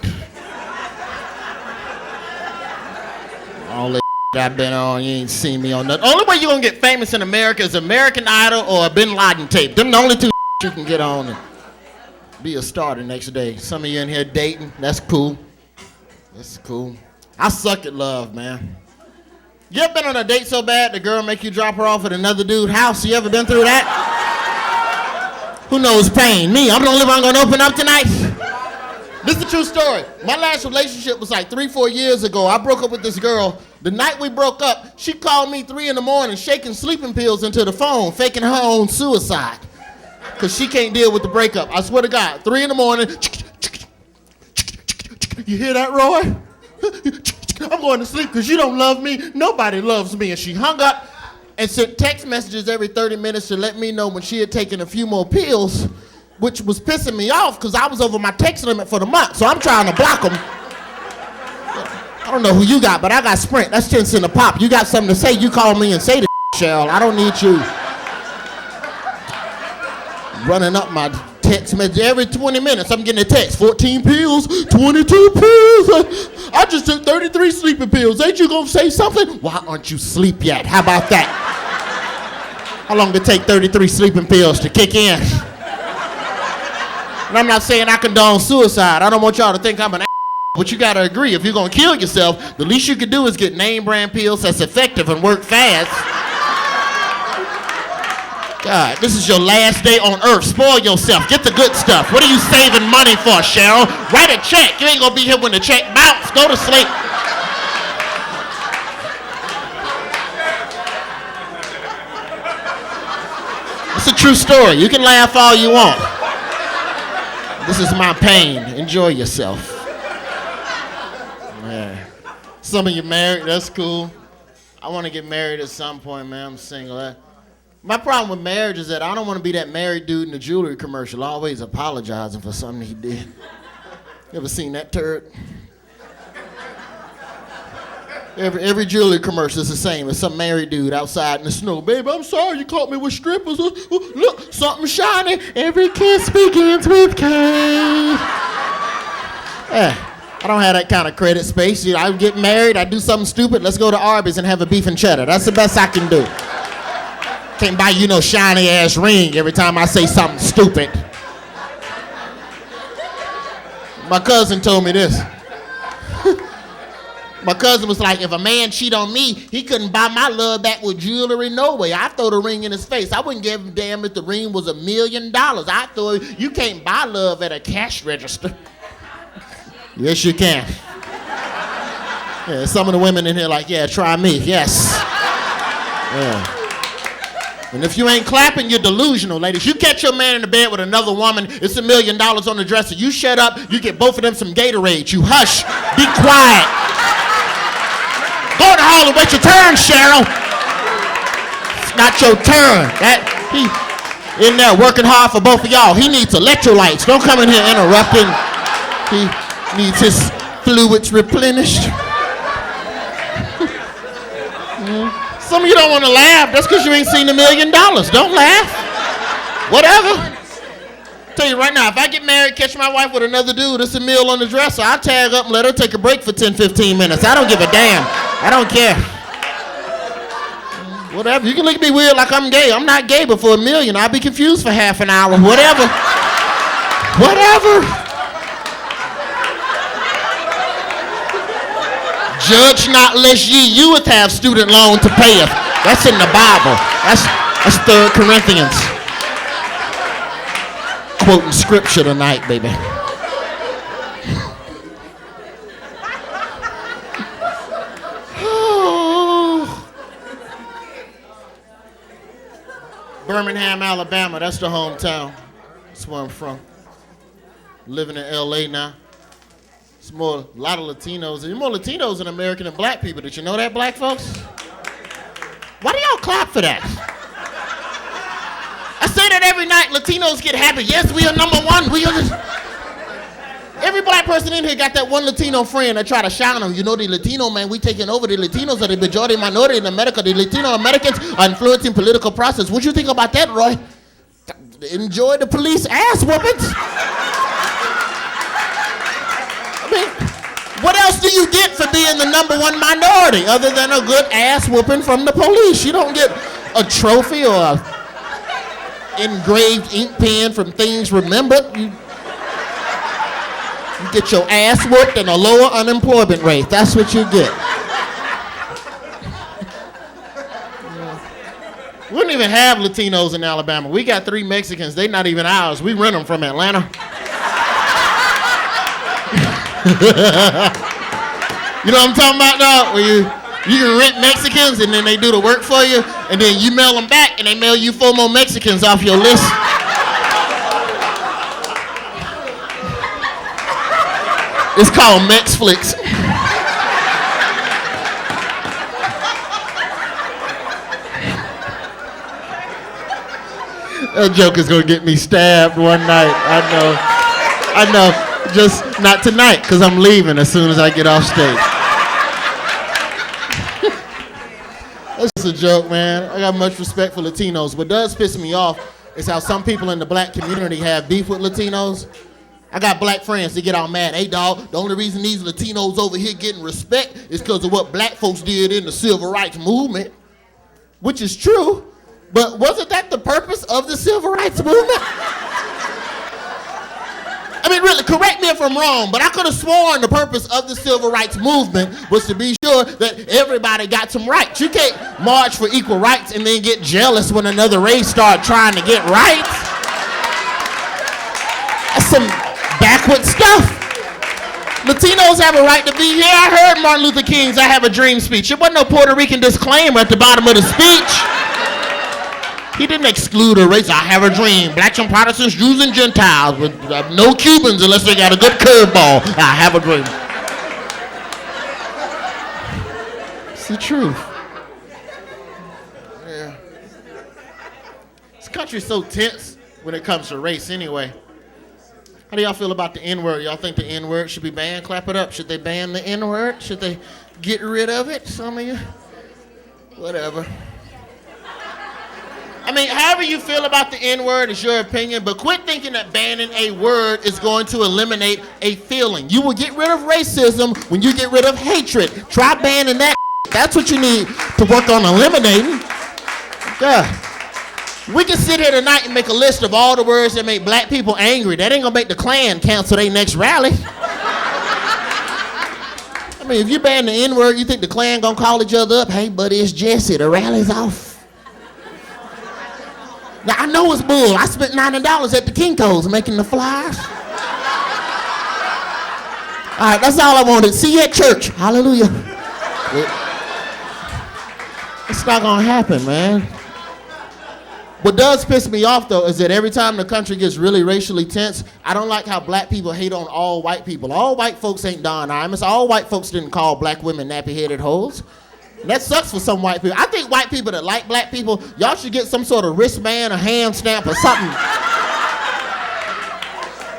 All the I've been on, you ain't seen me on nothing. Only way you're going to get famous in America is American Idol or a Bin Laden tape. Them the only two you can get on and be a star the next day. Some of you in here dating. That's cool. That's cool. I suck at love, man. You ever been on a date so bad the girl make you drop her off at another dude's house? You ever been through that? Who knows pain? Me. I'm the only one going to open up tonight. This is a true story. My last relationship was like 3-4 years ago. I broke up with this girl. The night we broke up, she called me 3 a.m, shaking sleeping pills into the phone, faking her own suicide. Because she can't deal with the breakup. I swear to God, 3 a.m. You hear that, Roy? I'm going to sleep because you don't love me. Nobody loves me. And she hung up and sent text messages every 30 minutes to let me know when she had taken a few more pills, which was pissing me off because I was over my text limit for the month. So I'm trying to block them. I don't know who you got, but I got Sprint. That's 10 cents a pop. You got something to say, you call me and say the Cheryl. I don't need you running up my text message every 20 minutes. I'm getting a text, 14 pills, 22 pills. I just took 33 sleeping pills. Ain't you gonna say something? Why aren't you asleep yet? How about that? How long did it take 33 sleeping pills to kick in? And I'm not saying I condone suicide. I don't want y'all to think I'm an but you gotta agree, if you're gonna kill yourself, the least you can do is get name brand pills that's effective and work fast. God, this is your last day on earth. Spoil yourself. Get the good stuff. What are you saving money for, Cheryl? Write a check. You ain't gonna be here when the check bounce. Go to sleep. It's a true story. You can laugh all you want. This is my pain. Enjoy yourself. Yeah. Some of you married, that's cool. I want to get married at some point, man. I'm single. My problem with marriage is that I don't want to be that married dude in the jewelry commercial always apologizing for something he did. You ever seen that turd? Every jewelry commercial is the same. It's some married dude outside in the snow. Babe, I'm sorry you caught me with strippers. Look, something shiny. Every kiss begins with K. I don't have that kind of credit space. You know, I get married, I do something stupid. Let's go to Arby's and have a beef and cheddar. That's the best I can do. Can't buy you no shiny ass ring every time I say something stupid. My cousin told me this. My cousin was like, if a man cheat on me, he couldn't buy my love back with jewelry, no way. I throw the ring in his face. I wouldn't give a damn if the ring was $1 million. I throw it. You can't buy love at a cash register. Yes, you can. Yeah, some of the women in here like, yeah, try me, yes. Yeah. And if you ain't clapping, you're delusional, ladies. You catch your man in the bed with another woman, it's $1 million on the dresser. You shut up, you get both of them some Gatorade. You hush, be quiet. Go in the hall and wait your turn, Cheryl. It's not your turn. He in there working hard for both of y'all. He needs electrolytes. Don't come in here interrupting. He needs his fluids replenished. Some of you don't want to laugh. That's because you ain't seen $1 million. Don't laugh. Whatever. Tell you right now, if I get married, catch my wife with another dude, it's $1 million on the dresser. I'll tag up and let her take a break for 10, 15 minutes. I don't give a damn. I don't care. Whatever. You can look at me weird like I'm gay. I'm not gay, but for $1 million, I'll be confused for half an hour. Whatever. Whatever. Judge not lest ye youth have student loan to pay it. That's in the Bible. That's 3 Corinthians. Quoting scripture tonight, baby. Birmingham, Alabama, that's the hometown. That's where I'm from. Living in LA now. It's a lot of Latinos. There's more Latinos than American and black people. Did you know that, black folks? Why do y'all clap for that? I say that every night. Latinos get happy. Yes, we are #1. We are. Every black person in here got that one Latino friend that try to shine on. You know, the Latino, man, we taking over. The Latinos are the majority minority in America. The Latino Americans are influencing political process. What you think about that, Roy? Enjoy the police ass whoopings? I mean, what else do you get for being the #1 minority other than a good ass whooping from the police? You don't get a trophy or a engraved ink pen from Things Remembered. You get your ass whooped and a lower unemployment rate. That's what you get. We don't even have Latinos in Alabama. We got 3 Mexicans. They not even ours. We rent them from Atlanta. You know what I'm talking about, dog? Where you can rent Mexicans and then they do the work for you, and then you mail them back and they mail you 4 more Mexicans off your list. It's called Mexflix. That joke is gonna get me stabbed one night. I know. Just not tonight, because I'm leaving as soon as I get off stage. That's a joke, man. I got much respect for Latinos. What does piss me off is how some people in the black community have beef with Latinos. I got black friends that get all mad. Hey, dog, the only reason these Latinos over here getting respect is because of what black folks did in the civil rights movement, which is true, but wasn't that the purpose of the civil rights movement? I mean, really, correct me if I'm wrong, but I could have sworn the purpose of the civil rights movement was to be sure that everybody got some rights. You can't march for equal rights and then get jealous when another race start trying to get rights. That's some backward stuff. Latinos have a right to be here. I heard Martin Luther King's I Have a Dream speech. It wasn't no Puerto Rican disclaimer at the bottom of the speech. He didn't exclude a race. I have a dream. Blacks and Protestants, Jews and Gentiles, with no Cubans unless they got a good curveball. I have a dream. It's the truth. Yeah. country's so tense when it comes to race anyway. How do y'all feel about the N-word? Y'all think the N-word should be banned? Clap it up. Should they ban the N-word? Should they get rid of it? Some of you? Whatever. I mean, however you feel about the N-word is your opinion, but quit thinking that banning a word is going to eliminate a feeling. You will get rid of racism when you get rid of hatred. Try banning that. That's what you need to work on eliminating. God. We can sit here tonight and make a list of all the words that make black people angry. That ain't gonna make the Klan cancel their next rally. I mean, if you ban the N-word, you think the Klan gonna call each other up? Hey, buddy, it's Jesse. The rally's off. Now, I know it's bull. I spent $90 at the Kinko's making the flyers. All right, that's all I wanted. See you at church. Hallelujah. It's not gonna happen, man. What does piss me off, though, is that every time the country gets really racially tense, I don't like how black people hate on all white people. All white folks ain't Don Imus. All white folks didn't call black women nappy-headed hoes. And that sucks for some white people. I think white people that like black people, y'all should get some sort of wristband, a hand stamp, or something.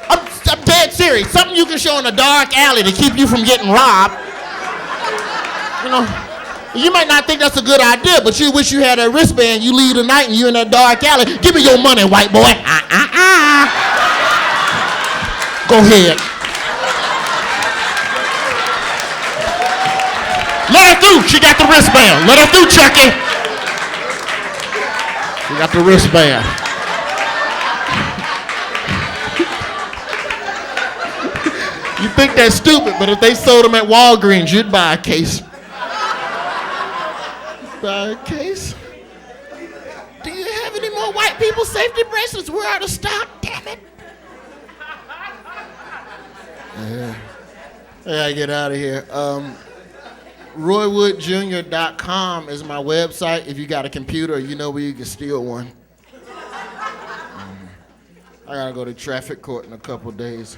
I'm dead serious. Something you can show in a dark alley to keep you from getting robbed. You know? You might not think that's a good idea, but you wish you had that wristband. You leave tonight and you in that dark alley. Give me your money, white boy. Go ahead. Let her through. She got the wristband. Let her through, Chucky. She got the wristband. You think that's stupid, but if they sold them at Walgreens, you'd buy a case. Buy a case. Do you have any more white people safety bracelets? We're out of stock, damn it. I gotta get out of here. RoyWoodJr.com is my website. If you got a computer, you know where you can steal one. I gotta go to traffic court in a couple days.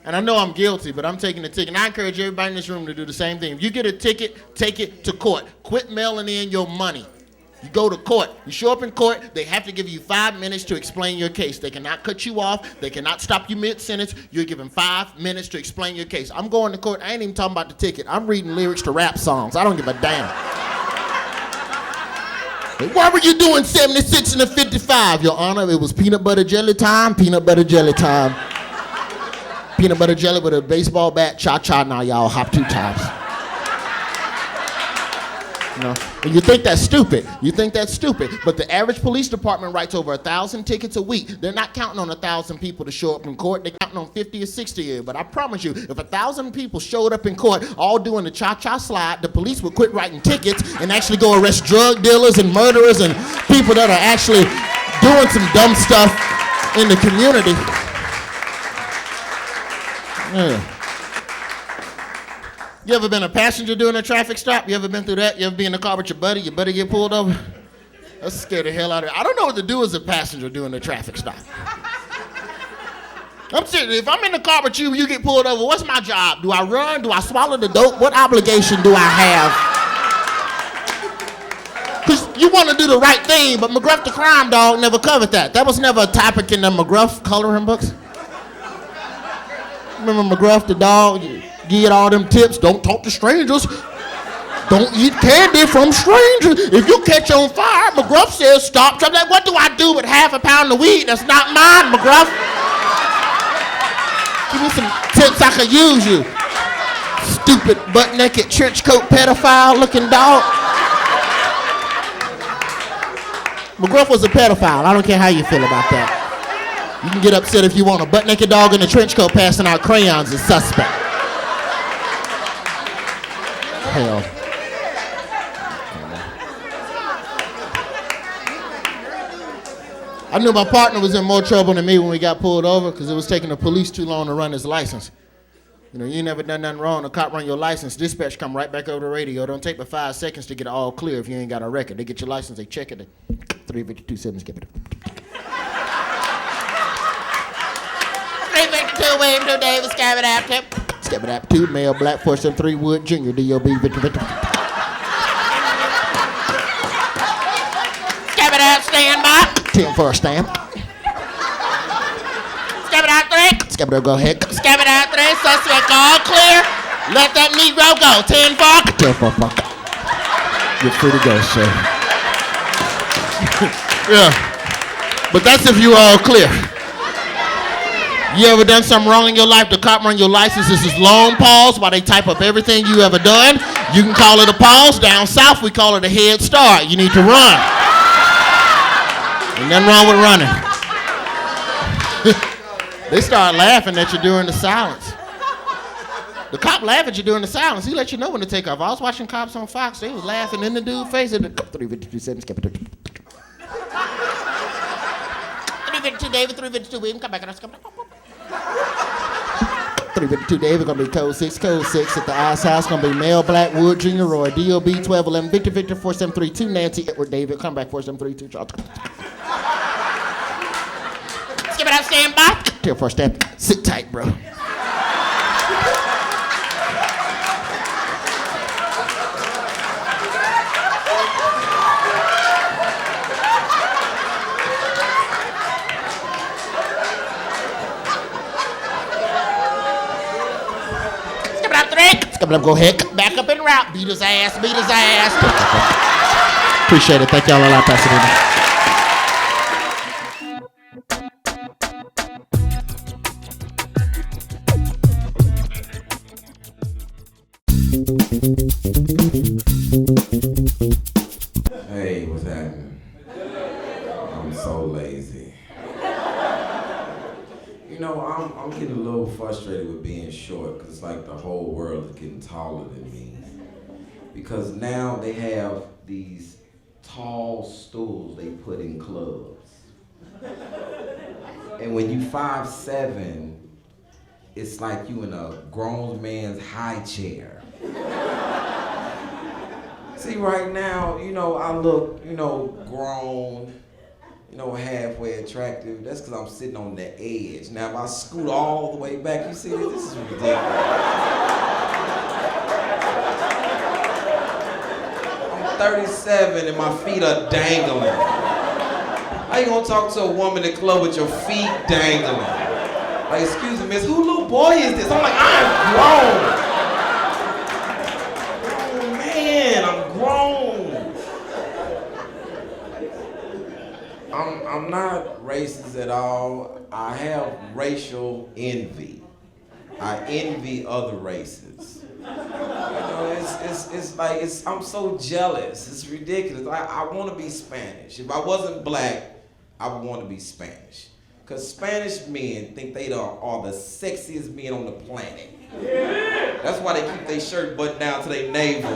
And I know I'm guilty, but I'm taking the ticket. And I encourage everybody in this room to do the same thing. If you get a ticket, take it to court. Quit mailing in your money. You go to court. You show up in court, they have to give you 5 minutes to explain your case. They cannot cut you off. They cannot stop you mid-sentence. You're given 5 minutes to explain your case. I'm going to court. I ain't even talking about the ticket. I'm reading lyrics to rap songs. I don't give a damn. Why were you doing 76 and a 55, Your Honor? It was peanut butter jelly time, peanut butter jelly time. Peanut butter jelly with a baseball bat, cha-cha, now y'all hop 2 times. You know, and you think that's stupid. You think that's stupid. But the average police department writes over 1,000 tickets a week. They're not counting on 1,000 people to show up in court. They're counting on 50 or 60 a year. But I promise you, if 1,000 people showed up in court all doing the cha-cha slide, the police would quit writing tickets and actually go arrest drug dealers and murderers and people that are actually doing some dumb stuff in the community. Yeah. You ever been a passenger doing a traffic stop? You ever been through that? You ever be in the car with your buddy get pulled over? That scared the hell out of me. I don't know what to do as a passenger doing a traffic stop. I'm serious. If I'm in the car with you, you get pulled over, what's my job? Do I run? Do I swallow the dope? What obligation do I have? Because you want to do the right thing, but McGruff the crime dog never covered that. That was never a topic in the McGruff coloring books. Remember McGruff the dog? Give all them tips. Don't talk to strangers. Don't eat candy from strangers. If you catch on fire, McGruff says stop. I'm like, what do I do with half a pound of weed? That's not mine, McGruff. Give me some tips I could use you. Stupid butt-naked trench coat pedophile looking dog. McGruff was a pedophile. I don't care how you feel about that. You can get upset if you want. A butt-naked dog in a trench coat passing out crayons is suspect. Hell. I knew my partner was in more trouble than me when we got pulled over because it was taking the police too long to run his license. You know, you ain't never done nothing wrong. The cop run your license. Dispatch come right back over the radio. Don't take but 5 seconds to get it all clear if you ain't got a record. They get your license, they check it. 352-7, skip it. 352, William 2 Davis, Skab it out, tip. Skab it out, 2, male, black, 473, Wood, Jr., D.O.B., Victor. Skab it out, stand by. 10 for a stamp. Skip it out 3. Skip it out, go ahead. Skip it out 3. Suspect all clear. Let that Negro go. 10 for. 10 for fuck. You're free to go, sir. Yeah. But that's if you all clear. You ever done something wrong in your life? The cop run your license. This is long pause while they type up everything you ever done. You can call it a pause. Down south, we call it a head start. You need to run. Ain't nothing wrong with running. They start laughing at you during the silence. The cop laugh at you during the silence. He let you know when to take off. I was watching Cops on Fox. They was laughing in the dude's face. 352 skip it. 352 David, 352 William. Come back and skip it. 352 David, gonna be code 6 at the Ice House, gonna be Mel Blackwood, Junior Roy, DOB 1211, Victor 4732, Nancy Edward David, come back 4732, Charles. Skip it out, stand by. Till first step, sit tight, bro. Go ahead, back up and route. Beat his ass. Appreciate it. Thank y'all a lot, Pasadena. Hey, what's happening? I'm so lazy. You know, I'm getting a little frustrated with being short because it's like the whole world is getting taller than me. Because now they have these tall stools they put in clubs. And when you 5'7", it's like you in a grown man's high chair. See, right now, you know, I look, you know, grown, you know, halfway attractive. That's because I'm sitting on the edge. Now, if I scoot all the way back, you see, this is ridiculous. I'm 37 and my feet are dangling. How you gonna talk to a woman in the club with your feet dangling? Like, excuse me, miss, who little boy is this? I'm like, I'm grown. Oh, man, I'm grown. I'm not racist at all. I have racial envy. I envy other races. You know, it's like, I'm so jealous. It's ridiculous. I want to be Spanish. If I wasn't black, I would want to be Spanish. Because Spanish men think they are the sexiest men on the planet. Yeah. That's why they keep their shirt buttoned down to their navel.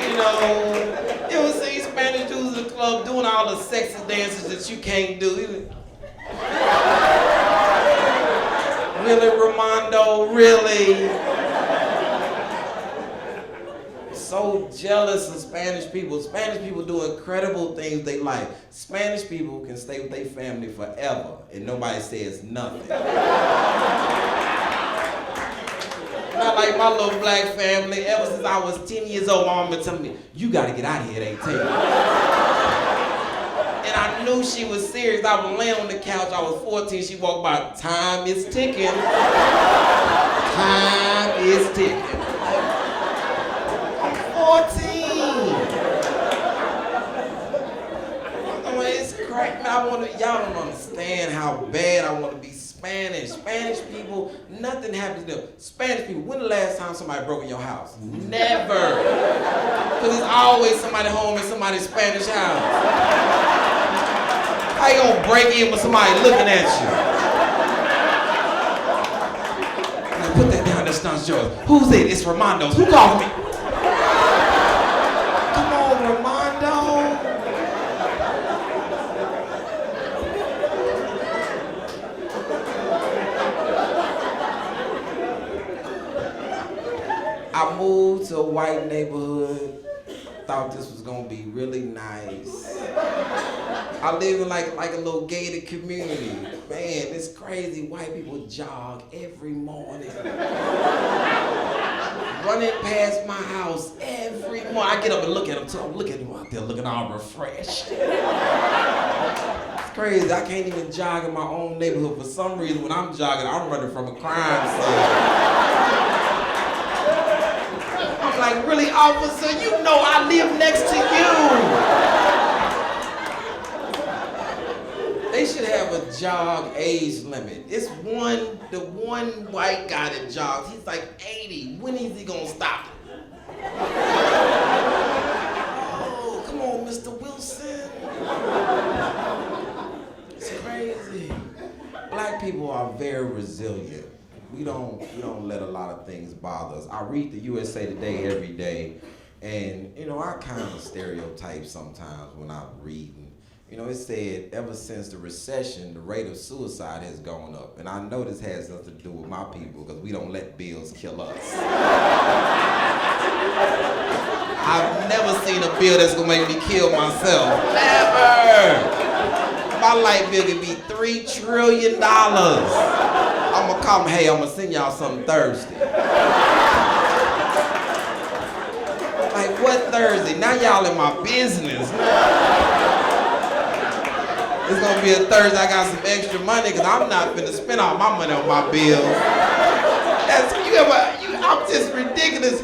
You know, you ever see Spanish dudes in the club doing all the sexy dances that you can't do? Really, Ramondo, really? So jealous of Spanish people. Spanish people do incredible things with their life. Spanish people can stay with their family forever and nobody says nothing. Not like my little black family. Ever since I was 10 years old, my mom been telling me, you gotta get out of here at 18. And I knew she was serious. I was laying on the couch, I was 14, she walked by, time is ticking. Time is ticking. I'm 14. I mean, it's crack. Y'all don't understand how bad I want to be Spanish. Spanish people, nothing happens to them. Spanish people, when the last time somebody broke in your house? Never. Because there's always somebody home in somebody's Spanish house. How you gonna break in with somebody looking at you? Now put that down, that's not yours. Who's it? It's Ramondo's. Who called me? Come on, Ramondo. I moved to a white neighborhood, thought this was gonna be really nice. I live in like a little gated community. Man, it's crazy. White people jog every morning. running past my house every morning. I get up and look at him too. I'm looking at him out there looking all refreshed. It's crazy. I can't even jog in my own neighborhood. For some reason, when I'm jogging, I'm running from a crime scene. I'm like, really, officer? You know I live next to you. They should have a jog age limit. It's the one white guy that jogs, he's like 80. When is he gonna stop? Oh, come on, Mr. Wilson. It's crazy. Black people are very resilient. We don't let a lot of things bother us. I read the USA Today every day, and I kind of stereotype sometimes when I'm reading. It said ever since the recession, the rate of suicide has gone up. And I know this has nothing to do with my people because we don't let bills kill us. I've never seen a bill that's gonna make me kill myself. Never! My light bill could be $3 trillion. I'm gonna call them, hey, I'm gonna send y'all something Thursday. Like, what Thursday? Now y'all in my business. It's gonna be a Thursday, I got some extra money because I'm not finna spend all my money on my bills. I'm just ridiculous.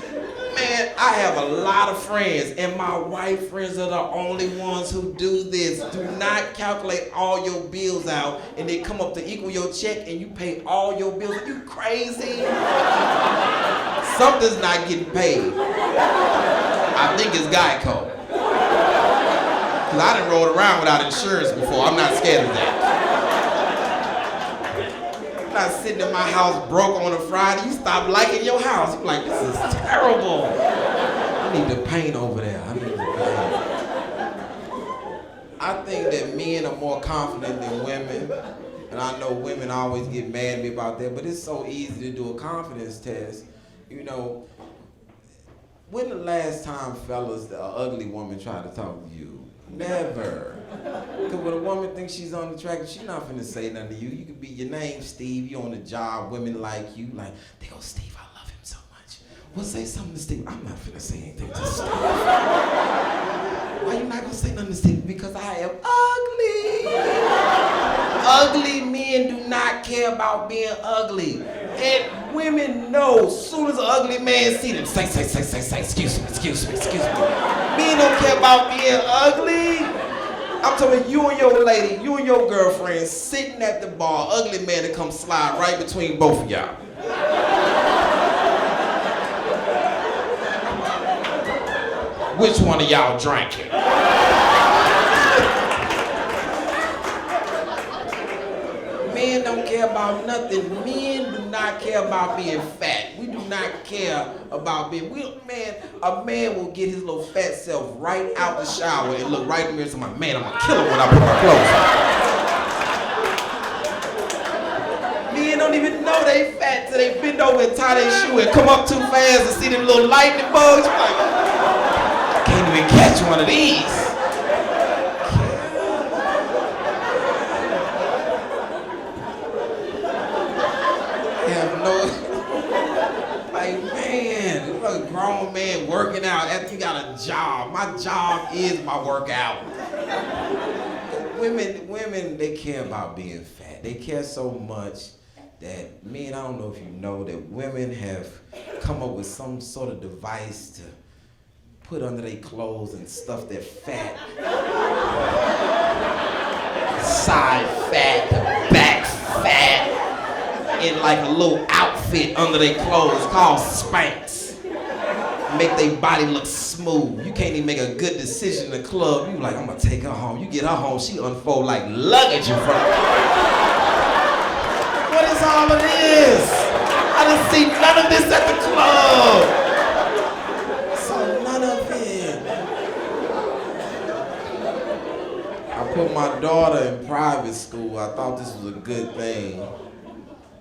Man, I have a lot of friends, and my white friends are the only ones who do this. Do not calculate all your bills out and they come up to equal your check and you pay all your bills. Are you crazy? Something's not getting paid. I think it's Geico. Because I done rode around without insurance before. I'm not scared of that. I'm not sitting in my house broke on a Friday. You stop liking your house. You're like, this is terrible. I need to paint over there. I think that men are more confident than women. And I know women always get mad at me about that, but it's so easy to do a confidence test. When the last time, fellas, the ugly woman tried to talk to you? Never. Because when a woman thinks she's unattractive, she's not finna say nothing to you. You could be your name, Steve. You on the job. Women like you. Like, they go, Steve, I love him so much. Well, say something to Steve. I'm not finna say anything to Steve. Why you not gonna say nothing to Steve? Because I am ugly. Ugly men do not care about being ugly. And women know, as soon as an ugly man see them, say, excuse me. Men don't care about being ugly. I'm talking about you and your lady, you and your girlfriend sitting at the bar, ugly man to come slide right between both of y'all. Which one of y'all drinking? Men don't care about nothing. Men do not care about being fat. We do not care about being, a man will get his little fat self right out the shower and look right in the mirror and say, man, I'm gonna kill him when I put my clothes on. Men don't even know they fat till they bend over and tie their shoe and come up too fast and see them little lightning bugs. You're like, I can't even catch one of these. A grown man working out after you got a job. My job is my workout. Women, they care about being fat. They care so much that men, I don't know if you know that women have come up with some sort of device to put under their clothes and stuff their fat. Side fat, back fat, in like a little outfit under their clothes called Spanx. Make their body look smooth. You can't even make a good decision in the club. You like, I'm gonna take her home. You get her home, she unfold like luggage in front of you. What is all of this? I didn't see none of this at the club. So none of it. I put my daughter in private school. I thought this was a good thing.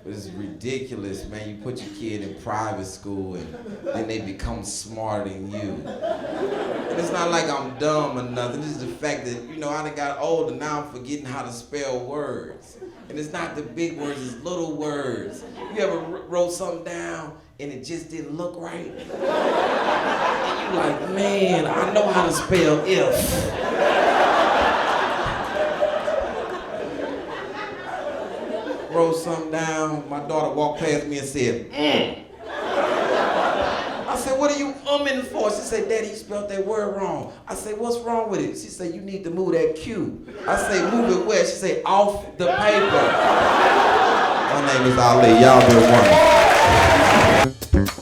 It's ridiculous, man. You put your kid in private school and then they become smarter than you. And it's not like I'm dumb or nothing. It's the fact that, you know, I done got older, now I'm forgetting how to spell words. And it's not the big words, it's little words. You ever wrote something down and it just didn't look right? And you like, man, I know how to spell if. Wrote something down, my daughter walked past me and said, I said, what are you umming for? She said, Daddy, you spelled that word wrong. I said, what's wrong with it? She said, you need to move that Q. I said, move it where? She said, off the paper. My name is Ali, y'all been wonderful.